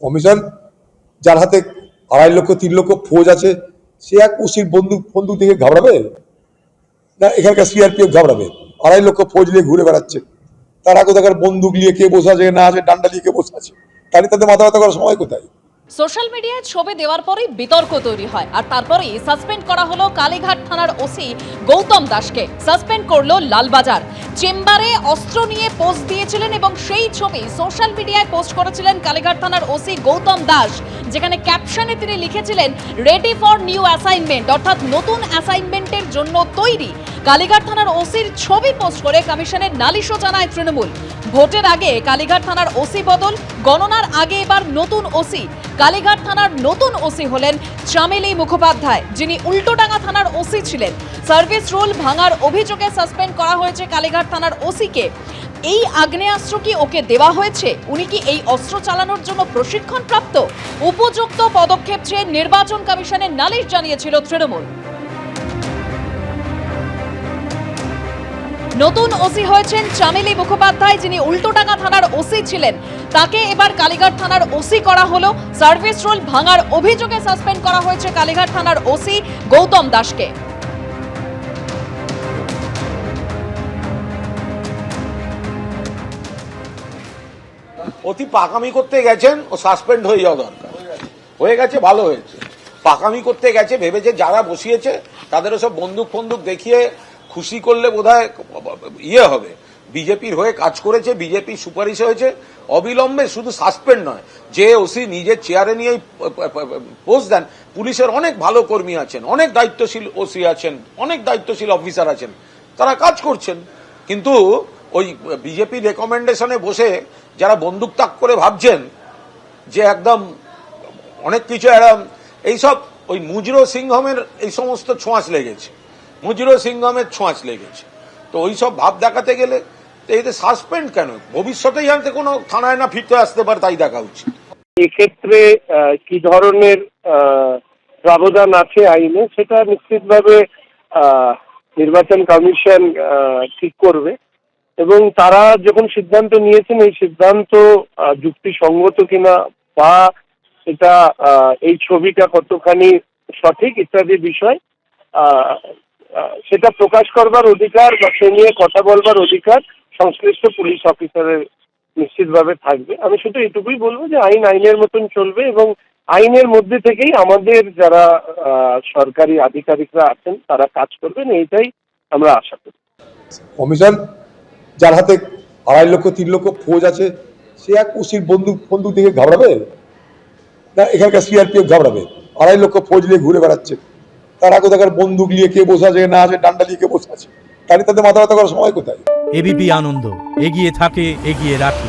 Commission যার হাতে 2.5 লক্ষ 3 লক্ষ ফৌজ আছে সে এক ওসির বন্দুক বন্দুক থেকে ঘাবড়াবে না? এখানকার সিআরপিএফ ঘাবড়াবে? 2.5 লক্ষ ফৌজ নিয়ে ঘুরে বেড়াচ্ছে, তারা কোথাকার বন্দুক নিয়ে কে বসে আছে না আছে, ডান্ডা নিয়ে কে বসে আছে, তাহলে তাদের মাথা ব্যথা করার সময় কোথায়? সোশ্যাল মিডিয়ায় ছবি দেওয়ার পরেই বিতর্ক তৈরি হয় আর তারপরেই সাসপেন্ড করা হলো কালীঘাট থানার ওসি গৌতম দাসকে। সাসপেন্ড করলো লালবাজার। চেম্বারে অস্ত্র নিয়ে পোস্ট দিয়েছিলেন এবং সেই ছবি সোশ্যাল মিডিয়ায় পোস্ট করেছিলেন কালীঘাট থানার ওসি গৌতম দাস, যেখানে ক্যাপশনে তিনি লিখেছিলেন রেডি ফর নিউ অ্যাসাইনমেন্ট, অর্থাৎ নতুন অ্যাসাইনমেন্টের জন্য তৈরি। কালীঘাট থানার ওসির ছবি পোস্ট করে কমিশনের নালিশও জানায় তৃণমূল। ভোটের আগে কালীঘাট থানার ওসি বদল, গণনার আগে এবার নতুন ওসি। কালীঘাট থানার নতুন ওসি হলেন চামেলি মুখোপাধ্যায়, যিনি উল্টোডাঙ্গা থানার ওসি ছিলেন। সার্ভিস রুল ভাঙার অভিযোগে সাসপেন্ড করা হয়েছে কালীঘাট থানার ওসিকে। এই আগ্নেয়াস্ত্র কি ওকে দেওয়া হয়েছে? উনি কি এই অস্ত্র চালানোর জন্য প্রশিক্ষণ প্রাপ্ত? উপযুক্ত পদক্ষেপ চেয়ে নির্বাচন কমিশনের নালিশ জানিয়েছিল তৃণমূল। নতুন ওসি হয়েছেন চামেলি মুখোপাধ্যায়, যিনি উল্টোডাঙ্গা থানার ওসি ছিলেন। তাকে এবার কালীঘাট থানার ওসি করা হলো। সার্ভিস রুল ভাঙার অভিযোগে সাসপেন্ড করা হয়েছে কালীঘাট থানার ওসি গৌতম দাসকে। অতি পাকামি করতে গেছেন, ও সাসপেন্ড হয়ে যাওয়া দরকার। হয়ে গেছে, ভালো হয়েছে। পাকামি করতে গেছে, ভেবেছে যারা বসিয়েছে তাদেরও সব বন্দুক ফন্দুক দেখিয়ে খুশি করলে বোধহয় ইয়ে হবে। বিজেপির হয়ে কাজ করেছে, বিজেপি সুপারিশ হয়েছে, অবিলম্বে শুধু সাসপেন্ড নয়, যে ওসি নিজের চেয়ারে নিয়ে পোস্ট দেন। পুলিশের অনেক ভালো কর্মী আছেন, অনেক দায়িত্বশীল ওসি আছেন, অনেক দায়িত্বশীল অফিসার আছেন, তারা কাজ করছেন। কিন্তু ওই বিজেপি রেকমেন্ডেশনে বসে যারা বন্দুক তাক করে ভাবছেন যে একদম অনেক কিছু এইসব ওই মুজরো সিংহমের এই সমস্ত ছোঁয়াচ লেগেছে, মুজরো সিংহমের ছোঁয়াচ লেগেছে। তো ওই সব ভাব দেখাতে গেলে এতে সাসপেন্ড কেন? ভবিষ্যতে যাতে কোনো থানায় না ফিরতে আসতে পারে তাই দেখা উচিত। এক্ষেত্রে কি ধরনের প্রাবধান আছে আইনে সেটা নিশ্চিতভাবে নির্বাচন কমিশন ঠিক করবে, এবং তারা যখন সিদ্ধান্ত নিয়েছেন এই সিদ্ধান্ত যুক্তিসঙ্গত কিনা বা এটা এই ছবিটা কতখানি সঠিক ইত্যাদি বিষয় সেটা প্রকাশ করবার অধিকার বা সে নিয়ে কথা বলবার অধিকার সংশ্লিষ্ট পুলিশ অফিসারের নিশ্চিতভাবে থাকবে। আমি শুধু এটুকুই বলবো যে আইন আইনের মতন চলবে এবং আইনের মধ্যে থেকেই আমাদের যারা সরকারি আধিকারিকরা আছেন তারা কাজ করবেন, এইটাই আমরা আশা করি। কমিশন যার হাতে 2.5 লক্ষ 3 লক্ষ ফৌজ আছে সে এক ওসির বন্দুক বন্দুক থেকে ঘাবড়াবে না? এখানকার সিআরপিএফ ঘাবড়াবে? 2.5 লক্ষ ফৌজ নিয়ে ঘুরে বেড়াচ্ছে, তারা কোথাকার বন্দুক নিয়ে কে বসে আছে না আছে, ডান্ডা নিয়ে কে বসে আছে, তাহলে তাদের মাথা ব্যথা করার সময় কোথায়? এবিপি আনন্দ, এগিয়ে থাকে, এগিয়ে রাখে।